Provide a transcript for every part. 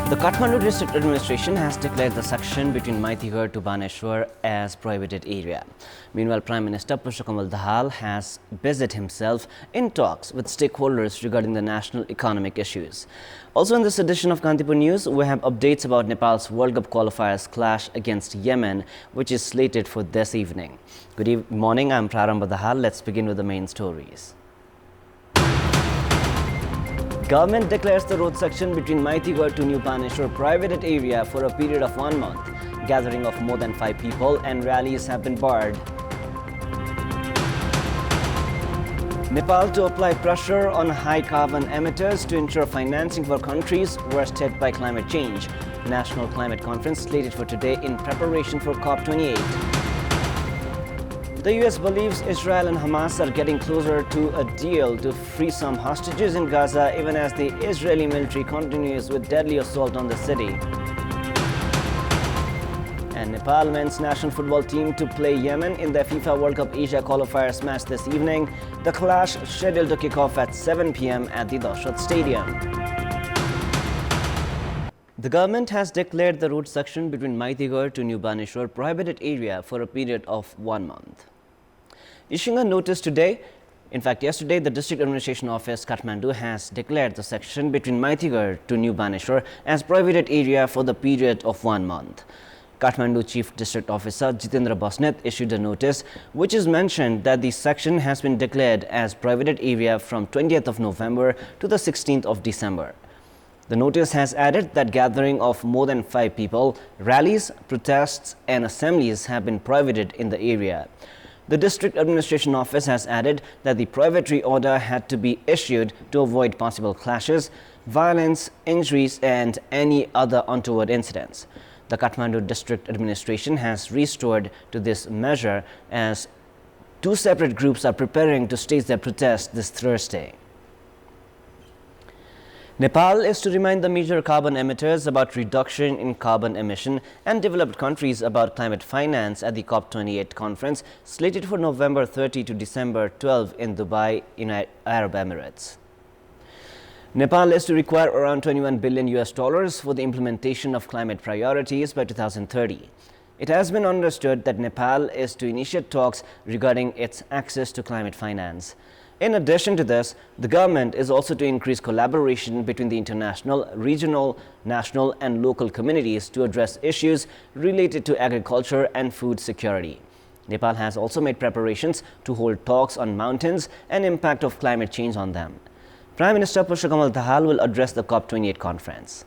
The Kathmandu District Administration has declared the section between Maitigarh to Baneshwar as prohibited area. Meanwhile, Prime Minister Dahal has busied himself in talks with stakeholders regarding the national economic issues. Also in this edition of Kantipur News, we have updates about Nepal's World Cup qualifiers clash against Yemen, which is slated for this evening. Good morning, I'm Prarambha Dahal. Let's begin with the main stories. Government declares the road section between Maitigarh to New Baneshwar prohibited area for a period of 1 month. Gathering of more than 5 people and rallies have been barred. Nepal to apply pressure on high carbon emitters to ensure financing for countries worst hit by climate change. National Climate Conference slated for today in preparation for COP28. The US believes Israel and Hamas are getting closer to a deal to free some hostages in Gaza, even as the Israeli military continues with deadly assault on the city. And Nepal men's national football team to play Yemen in the FIFA World Cup Asia qualifiers match this evening. The clash scheduled to kick off at 7 p.m. at the Dashrath Stadium. The government has declared the road section between Maitigarh to New Baneshwar prohibited area for a period of 1 month. Issuing a notice today, in fact yesterday, the District Administration Office Kathmandu has declared the section between Maitigarh to New Baneshwar as prohibited area for the period of 1 month. Kathmandu Chief District Officer Jitendra Basnet issued a notice which is mentioned that the section has been declared as prohibited area from 20th of November to the 16th of December. The notice has added that gathering of more than 5 people, rallies, protests and assemblies have been prohibited in the area. The District Administration Office has added that the prohibitory order had to be issued to avoid possible clashes, violence, injuries and any other untoward incidents. The Kathmandu District Administration has restored to this measure as 2 separate groups are preparing to stage their protest this Thursday. Nepal is to remind the major carbon emitters about reduction in carbon emission and developed countries about climate finance at the COP28 conference slated for November 30 to December 12 in Dubai, United Arab Emirates. Nepal is to require around $21 billion for the implementation of climate priorities by 2030. It has been understood that Nepal is to initiate talks regarding its access to climate finance. In addition to this, the government is also to increase collaboration between the international, regional, national and local communities to address issues related to agriculture and food security. Nepal has also made preparations to hold talks on mountains and impact of climate change on them. Prime Minister Dahal will address the COP28 conference.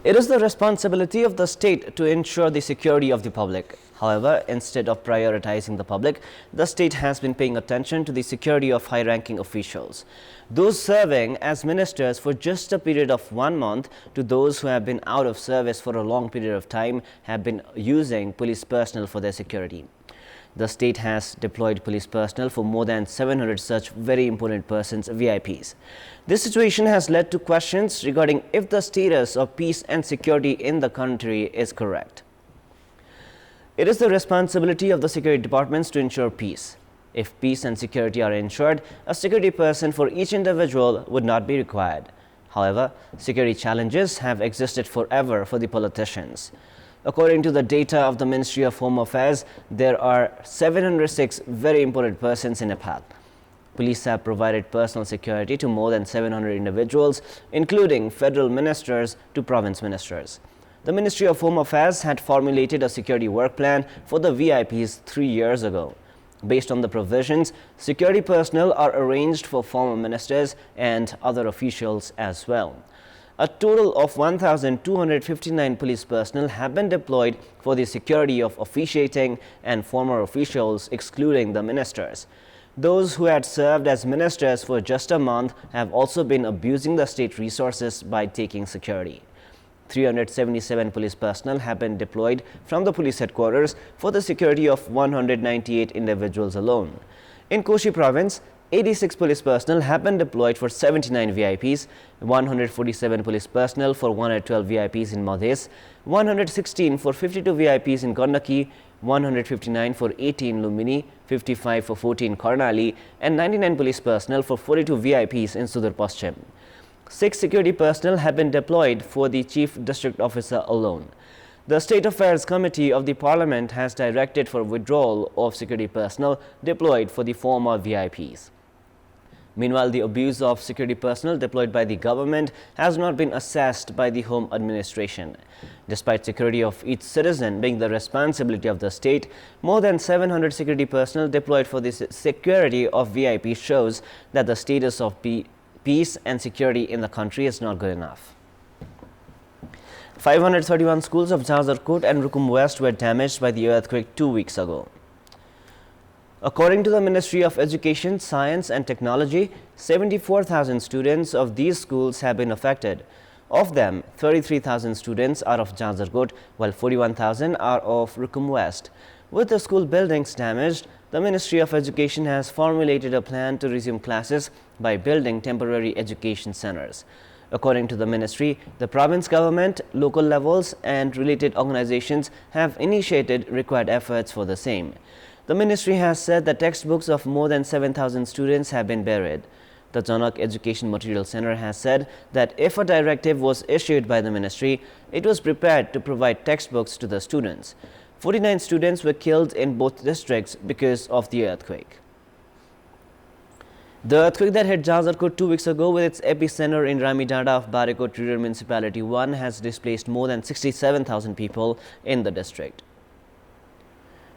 It is the responsibility of the state to ensure the security of the public. However, instead of prioritizing the public, the state has been paying attention to the security of high-ranking officials. Those serving as ministers for just a period of 1 month to those who have been out of service for a long period of time have been using police personnel for their security. The state has deployed police personnel for more than 700 such very important persons, VIPs. This situation has led to questions regarding if the status of peace and security in the country is correct. It is the responsibility of the security departments to ensure peace. If peace and security are ensured, a security person for each individual would not be required. However, security challenges have existed forever for the politicians. According to the data of the Ministry of Home Affairs, there are 706 very important persons in Nepal. Police have provided personal security to more than 700 individuals, including federal ministers to province ministers. The Ministry of Home Affairs had formulated a security work plan for the VIPs 3 years ago. Based on the provisions, security personnel are arranged for former ministers and other officials as well. A total of 1,259 police personnel have been deployed for the security of officiating and former officials, excluding the ministers. Those who had served as ministers for just a month have also been abusing the state resources by taking security. 377 police personnel have been deployed from the police headquarters for the security of 198 individuals alone. In Koshi province, 86 police personnel have been deployed for 79 VIPs, 147 police personnel for 112 VIPs in Madhes, 116 for 52 VIPs in Gandaki, 159 for 18 Lumini, 55 for 14 Karnali, and 99 police personnel for 42 VIPs in Sudar Paschim. 6 security personnel have been deployed for the Chief District Officer alone. The State Affairs Committee of the Parliament has directed for withdrawal of security personnel deployed for the former VIPs. Meanwhile, the abuse of security personnel deployed by the government has not been assessed by the Home Administration. Despite security of each citizen being the responsibility of the state, more than 700 security personnel deployed for the security of VIP shows that the status of peace and security in the country is not good enough. 531 schools of Jazarkot and Rukum West were damaged by the earthquake 2 weeks ago. According to the Ministry of Education, Science and Technology, 74,000 students of these schools have been affected. Of them, 33,000 students are of Jazarkot, while 41,000 are of Rukum West. With the school buildings damaged, the Ministry of Education has formulated a plan to resume classes by building temporary education centers. According to the ministry, the province government, local levels and related organizations have initiated required efforts for the same. The ministry has said that textbooks of more than 7,000 students have been buried. The Janak Education Material Center has said that if a directive was issued by the ministry, it was prepared to provide textbooks to the students. 49 students were killed in both districts because of the earthquake. The earthquake that hit Jazarkot 2 weeks ago with its epicenter in Ramidada of Barekot Rural Municipality 1 has displaced more than 67,000 people in the district.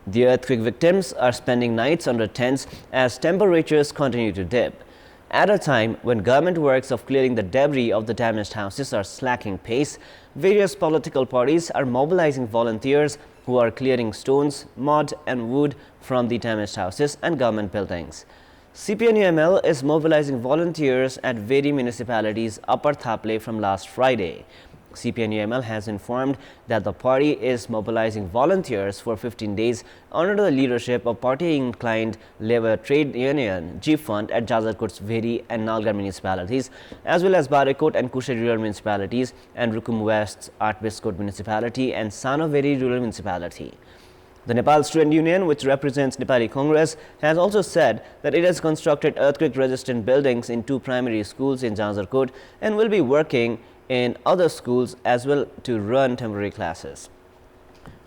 The earthquake victims are spending nights under tents as temperatures continue to dip. At a time when government works of clearing the debris of the damaged houses are slacking pace, various political parties are mobilizing volunteers who are clearing stones, mud and wood from the damaged houses and government buildings. CPNUML is mobilizing volunteers at various municipalities Upper Thaple from last Friday. CPNUML has informed that the party is mobilizing volunteers for 15 days under the leadership of party-inclined Labour Trade Union G Fund at Jazarkot's Veri and Nalgar municipalities, as well as Barekot and Kushe rural municipalities and Rukum West's Artbiskot municipality and Sanoveri rural municipality. The Nepal Student Union, which represents Nepali Congress, has also said that it has constructed earthquake-resistant buildings in 2 primary schools in Jazarkot and will be working in other schools as well to run temporary classes.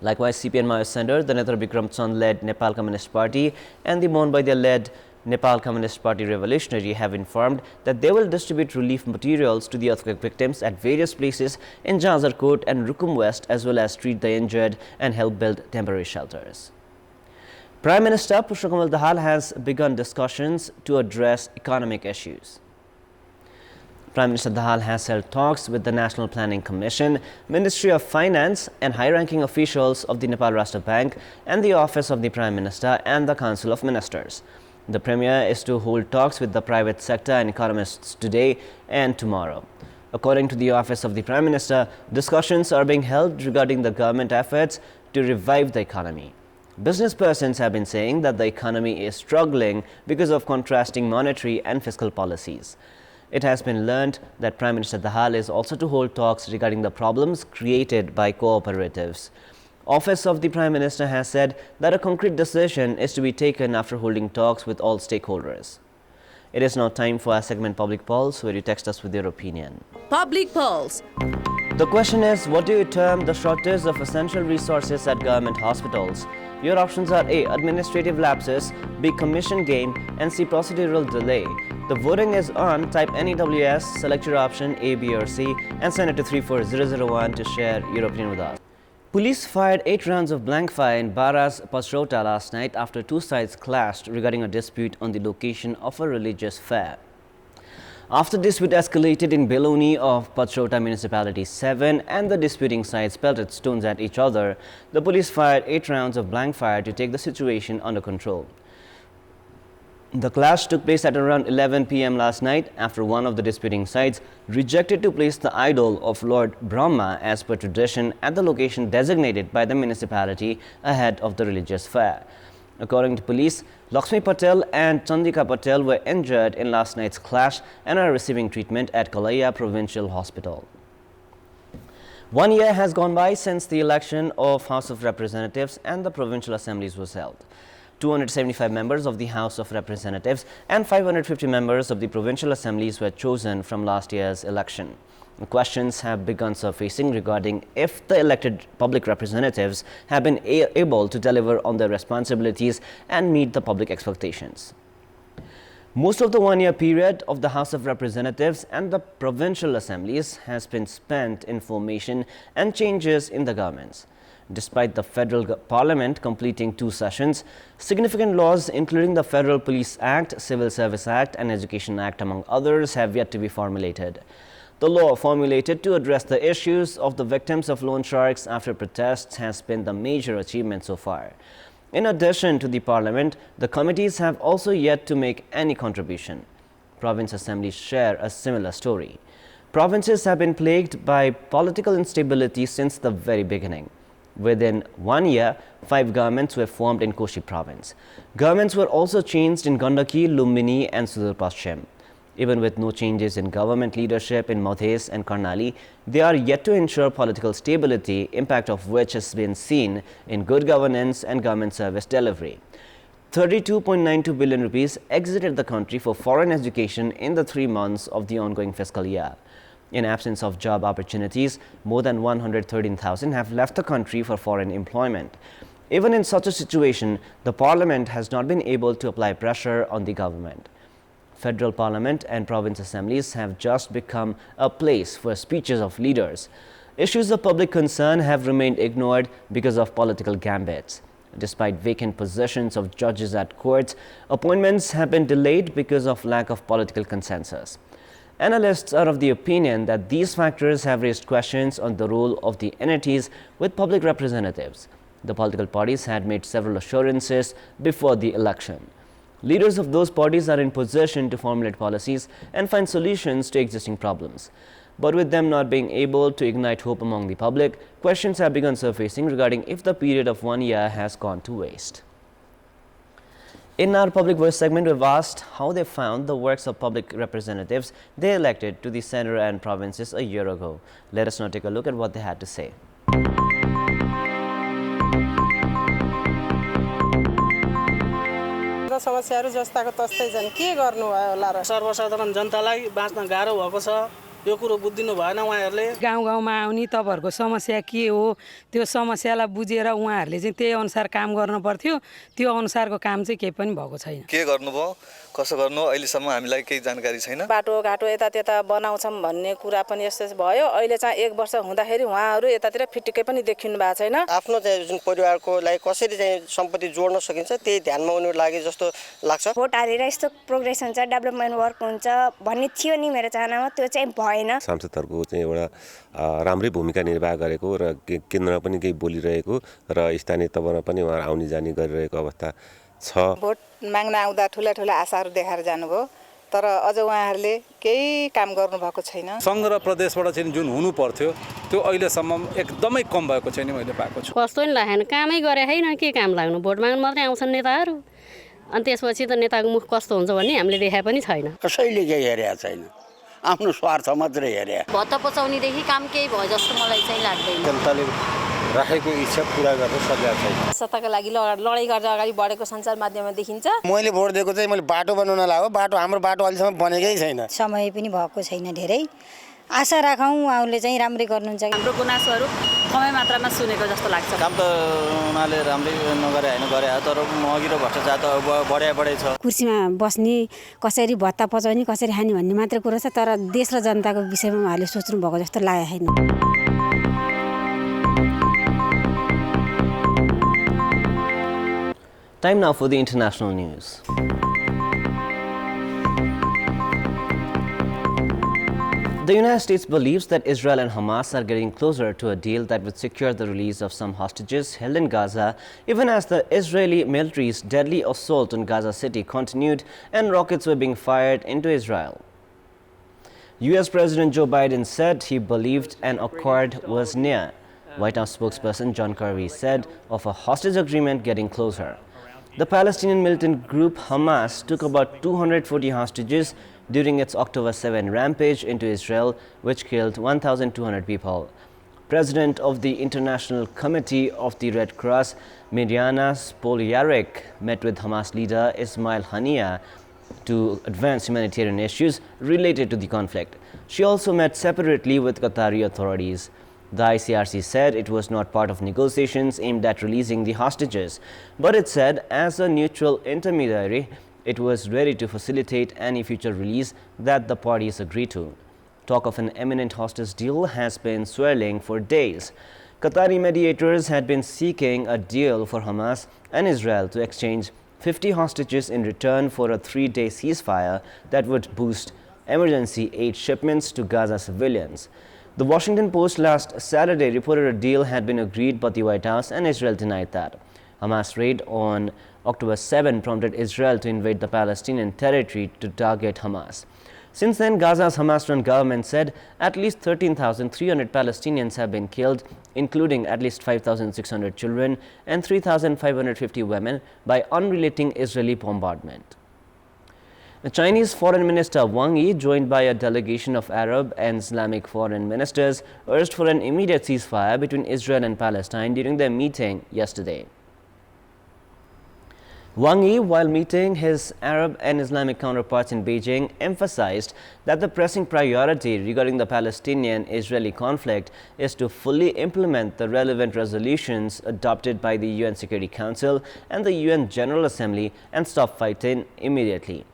Likewise, CPN Mayo Center, the Nether Bikram Chand-led Nepal Communist Party and the Monbaidia-led Nepal Communist Party Revolutionary have informed that they will distribute relief materials to the earthquake victims at various places in Jazarkot and Rukum West, as well as treat the injured and help build temporary shelters. Prime Minister Pushpakamal Dahal has begun discussions to address economic issues. Prime Minister Dahal has held talks with the National Planning Commission, Ministry of Finance and high-ranking officials of the Nepal Rashtra Bank and the Office of the Prime Minister and the Council of Ministers. The Premier is to hold talks with the private sector and economists today and tomorrow. According to the Office of the Prime Minister, discussions are being held regarding the government efforts to revive the economy. Business persons have been saying that the economy is struggling because of contrasting monetary and fiscal policies. It has been learned that Prime Minister Dahal is also to hold talks regarding the problems created by cooperatives. Office of the Prime Minister has said that a concrete decision is to be taken after holding talks with all stakeholders. It is now time for our segment Public Pulse, where you text us with your opinion. Public Pulse. The question is, what do you term the shortage of essential resources at government hospitals? Your options are A. Administrative lapses, B. Commission gain, and C. Procedural delay. The voting is on. Type NEWS, select your option A, B or C and send it to 34001 to share your opinion with us. Police fired 8 rounds of blank fire in Bara's Pasrota last night after 2 sides clashed regarding a dispute on the location of a religious fair. After dispute escalated in Beloni of Pasrota Municipality 7 and the disputing sides pelted stones at each other, the police fired 8 rounds of blank fire to take the situation under control. The clash took place at around 11 p.m. last night after one of the disputing sides rejected to place the idol of Lord Brahma as per tradition at the location designated by the municipality ahead of the religious fair. According to police, Lakshmi Patel and Chandika Patel were injured in last night's clash and are receiving treatment at Kalaya Provincial Hospital. 1 year has gone by since the election of House of Representatives and the provincial assemblies was held. 275 members of the House of Representatives and 550 members of the provincial assemblies were chosen from last year's election. Questions have begun surfacing regarding if the elected public representatives have been able to deliver on their responsibilities and meet the public expectations. Most of the one-year period of the House of Representatives and the provincial assemblies has been spent in formation and changes in the governments. Despite the federal parliament completing 2 sessions, significant laws including the Federal Police Act, Civil Service Act and Education Act among others have yet to be formulated. The law formulated to address the issues of the victims of loan sharks after protests has been the major achievement so far. In addition to the parliament, the committees have also yet to make any contribution. Province assemblies share a similar story. Provinces have been plagued by political instability since the very beginning. Within 1 year, 5 governments were formed in Koshi province. Governments were also changed in Gandaki, Lumbini and Sudar Paschim. Even with no changes in government leadership in Madhes and Karnali, they are yet to ensure political stability, impact of which has been seen in good governance and government service delivery. 32.92 billion rupees exited the country for foreign education in the 3 months of the ongoing fiscal year. In absence of job opportunities, more than 113,000 have left the country for foreign employment. Even in such a situation, the parliament has not been able to apply pressure on the government. Federal Parliament and province assemblies have just become a place for speeches of leaders. Issues of public concern have remained ignored because of political gambits. Despite vacant positions of judges at courts, appointments have been delayed because of lack of political consensus. Analysts are of the opinion that these factors have raised questions on the role of the entities with public representatives. The political parties had made several assurances before the election. Leaders of those parties are in position to formulate policies and find solutions to existing problems. But with them not being able to ignite hope among the public, questions have begun surfacing regarding if the period of 1 year has gone to waste. In our Public Voice segment, we've asked how they found the works of public representatives they elected to the centre and provinces a year ago. Let us now take a look at what they had to say. समस्याहरु जस्ताको तस्तै छन् के गर्नु भयो होला र सर्वसाधारण जनतालाई बाँच्न गाह्रो भएको छ यो कुरो बुझ्दिनु भएन उहाँहरुले गाउँ गाउँमा आउनी तपाईहरुको समस्या के हो त्यो समस्यालाई बुझेर उहाँहरुले चाहिँ त्यही अनुसार काम गर्न पर्थ्यो त्यो अनुसारको काम चाहिँ केही पनि भएको छैन के गर्नुभयो कसो गर्नु अहिलेसम्म हामीलाई केही जानकारी छैन बाटो घाटो यता त्यता बनाउँछम भन्ने कुरा पनि यस्तो भयो अहिले चाहिँ 1 वर्ष हुँदाखेरि उहाँहरु यतातिर फिटिकै पनि देखिनु भएको छैन आफ्नो चाहिँ जुन परिवारको लागि कसरी चाहिँ सम्पत्ति जोड्न सकिन्छ त्यही ध्यानमा उनीहरु लागि जस्तो लाग्छ भोट हालेर यस्तो प्रोग्रेस हुन्छ डेभलपमेन्ट वर्क हुन्छ भन्ने थियो नि मेरो चाहनामा त्यो चाहिँ भएन सांसदहरुको चाहिँ एउटा राम्रै भूमिका निर्वाह गरेको र केन्द्रमा पनि केही बोलिरहेको र स्थानीय तहमा पनि उहाँ आउने जाने गरिरहेको अवस्था छ भोट माग्न आउँदा ठुला ठुला आशाहरु देखाएर जानुभयो तर अझ उहाँहरुले केही काम गर्नु भएको छैन संघ र प्रदेशबाट चाहिँ जुन हुनु पर्थ्यो त्यो अहिलेसम्म एकदमै कम भएको छैन मैले पाएको छु कस्तो नि लागेन कामै गरे हैन के काम लाग्नु भोट माग्न मात्रै आउँछन् नेताहरु अनि त्यसपछि त नेताको मुख कस्तो हुन्छ भन्ने हामीले देखाए पनि छैन कसैले केही हेरेको छैन आफ्नो स्वार्थ मात्रै हेरे भत्ता पचाउने देखि काम केही भयो जस्तो मलाई चाहिँ लाग्दैन जनताले राखेको इच्छा पूरा गर्न सकेको छैन सत्ताका लागि लडाई गर्दा अगाडि बढेको सञ्चार माध्यममा देखिन्छ मैले भोट दिएको चाहिँ मैले बाटो बनाउन लाग्यो बाटो हाम्रो बाटो अहिलेसम्म बनेकै छैन समय पनि भएको छैन धेरै आशा राखौं उहाँले चाहिँ राम्रै गर्नुहुन्छ हाम्रो गुनासोहरु कमै मात्रामा सुनेको जस्तो लाग्छ काम त उनीहरुले राम्रै नगरे हैन गरे तर महँगी र भ्रष्टाचार त बढे छ कुर्सीमा बस्ने कसरी भत्ता पचाउने कसरी हानि भन्ने मात्र कुरा छ तर देश र जनताको विषयमा उहाँले सोच्नु भएको जस्तो लागेको छैन Time now for the international news. The United States believes that Israel and Hamas are getting closer to a deal that would secure the release of some hostages held in Gaza, even as the Israeli military's deadly assault on Gaza City continued and rockets were being fired into Israel. US President Joe Biden said he believed an accord was near. White House spokesperson John Kirby said of a hostage agreement getting closer. The Palestinian militant group Hamas took about 240 hostages during its October 7 rampage into Israel, which killed 1,200 people. President of the International Committee of the Red Cross, Mirjana Spoljaric, met with Hamas leader Ismail Haniyeh to advance humanitarian issues related to the conflict. She also met separately with Qatari authorities. The ICRC said it was not part of negotiations aimed at releasing the hostages, but it said as a neutral intermediary, it was ready to facilitate any future release that the parties agree to. Talk of an imminent hostage deal has been swirling for days. Qatari mediators had been seeking a deal for Hamas and Israel to exchange 50 hostages in return for a 3-day ceasefire that would boost emergency aid shipments to Gaza civilians. The Washington Post last Saturday reported a deal had been agreed, but the White House and Israel denied that. Hamas raid on October 7 prompted Israel to invade the Palestinian territory to target Hamas. Since then, Gaza's Hamas-run government said at least 13,300 Palestinians have been killed, including at least 5,600 children and 3,550 women, by unrelenting Israeli bombardment. The Chinese Foreign Minister Wang Yi, joined by a delegation of Arab and Islamic foreign ministers, urged for an immediate ceasefire between Israel and Palestine during their meeting yesterday. Wang Yi, while meeting his Arab and Islamic counterparts in Beijing, emphasized that the pressing priority regarding the Palestinian-Israeli conflict is to fully implement the relevant resolutions adopted by the UN Security Council and the UN General Assembly and stop fighting immediately.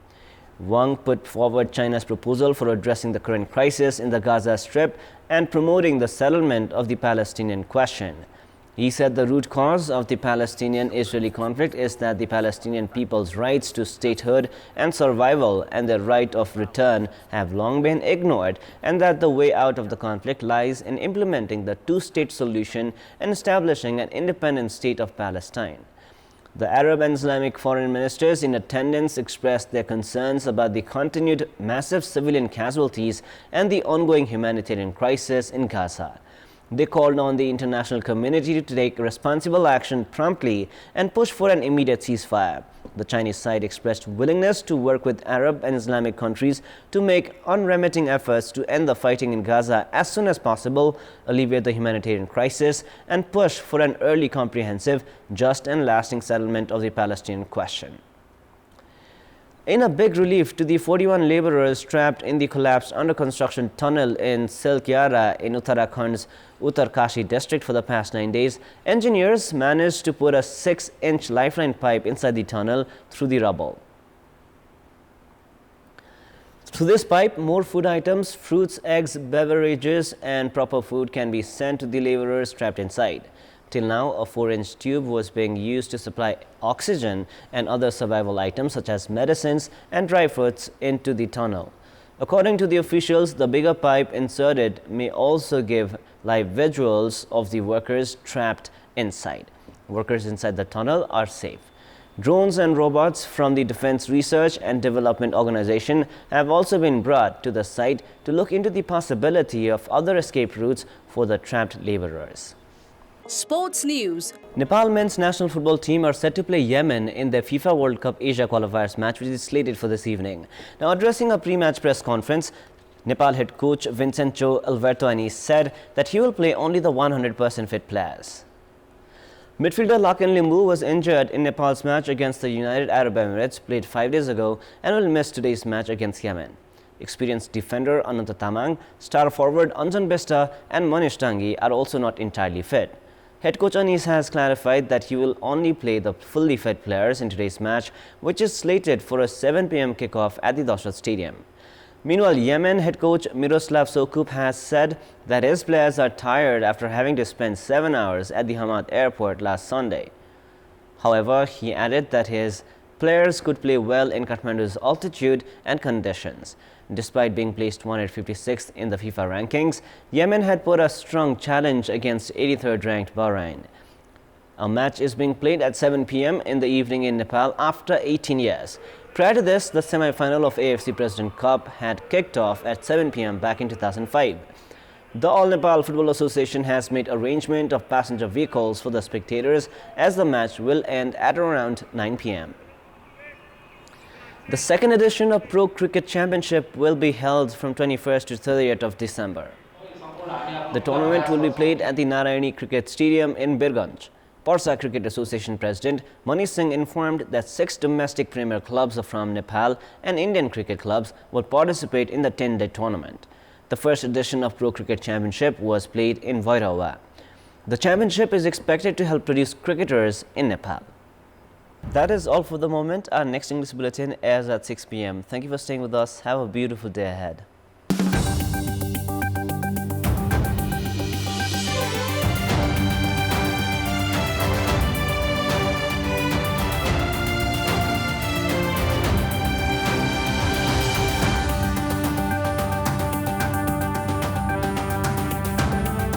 Wang put forward China's proposal for addressing the current crisis in the Gaza Strip and promoting the settlement of the Palestinian question. He said the root cause of the Palestinian-Israeli conflict is that the Palestinian people's rights to statehood and survival and their right of return have long been ignored, and that the way out of the conflict lies in implementing the two-state solution and establishing an independent state of Palestine. The Arab and Islamic foreign ministers in attendance expressed their concerns about the continued massive civilian casualties and the ongoing humanitarian crisis in Gaza. They called on the international community to take responsible action promptly and push for an immediate ceasefire. The Chinese side expressed willingness to work with Arab and Islamic countries to make unremitting efforts to end the fighting in Gaza as soon as possible, alleviate the humanitarian crisis, and push for an early, comprehensive, just and lasting settlement of the Palestinian question. In a big relief to the 41 laborers trapped in the collapsed under-construction tunnel in Silkyara in Uttarakhand's Uttarkashi district for the past 9 days, engineers managed to put a 6-inch lifeline pipe inside the tunnel through the rubble. Through this pipe, more food items, fruits, eggs, beverages, and proper food can be sent to the laborers trapped inside. Till now, a 4-inch tube was being used to supply oxygen and other survival items such as medicines and dry fruits into the tunnel. According to the officials, the bigger pipe inserted may also give live visuals of the workers trapped inside. Workers inside the tunnel are safe. Drones and robots from the Defense Research and Development Organization have also been brought to the site to look into the possibility of other escape routes for the trapped laborers. Sports news. Nepal men's national football team are set to play Yemen in their FIFA World Cup Asia qualifiers match, which is slated for this evening. Now, addressing a pre-match press conference, Nepal head coach Vincenzo Albertoani said that he will play only the 100% fit players. Midfielder Lakan Limbu was injured in Nepal's match against the United Arab Emirates, played 5 days ago, and will miss today's match against Yemen. Experienced defender Ananta Tamang, star forward Anjan Besta, and Manish Tangi are also not entirely fit. Head coach Anis has clarified that he will only play the fully fit players in today's match, which is slated for a 7 p.m. kickoff at the Dashrath Stadium. Meanwhile, Yemen head coach Miroslav Sokup has said that his players are tired after having to spend 7 hours at the Hamad airport last Sunday. However, he added that his players could play well in Kathmandu's altitude and conditions. Despite being placed 156th in the FIFA rankings, Yemen had put a strong challenge against 83rd ranked Bahrain. A match is being played at 7 p.m. in the evening in Nepal after 18 years. Prior to this, the semi-final of AFC President Cup had kicked off at 7 p.m. back in 2005. The All Nepal Football Association has made arrangement of passenger vehicles for the spectators, as the match will end at around 9 p.m. The second edition of Pro Cricket Championship will be held from 21st to 30th of December. The tournament will be played at the Narayani Cricket Stadium in Birganj. Parsa Cricket Association President Manish Singh informed that 6 domestic premier clubs from Nepal and Indian cricket clubs will participate in the 10-day tournament. The first edition of Pro Cricket Championship was played in Vairava. The championship is expected to help produce cricketers in Nepal. That is all for the moment. Our next English bulletin airs at 6 p.m. Thank you for staying with us. Have a beautiful day ahead.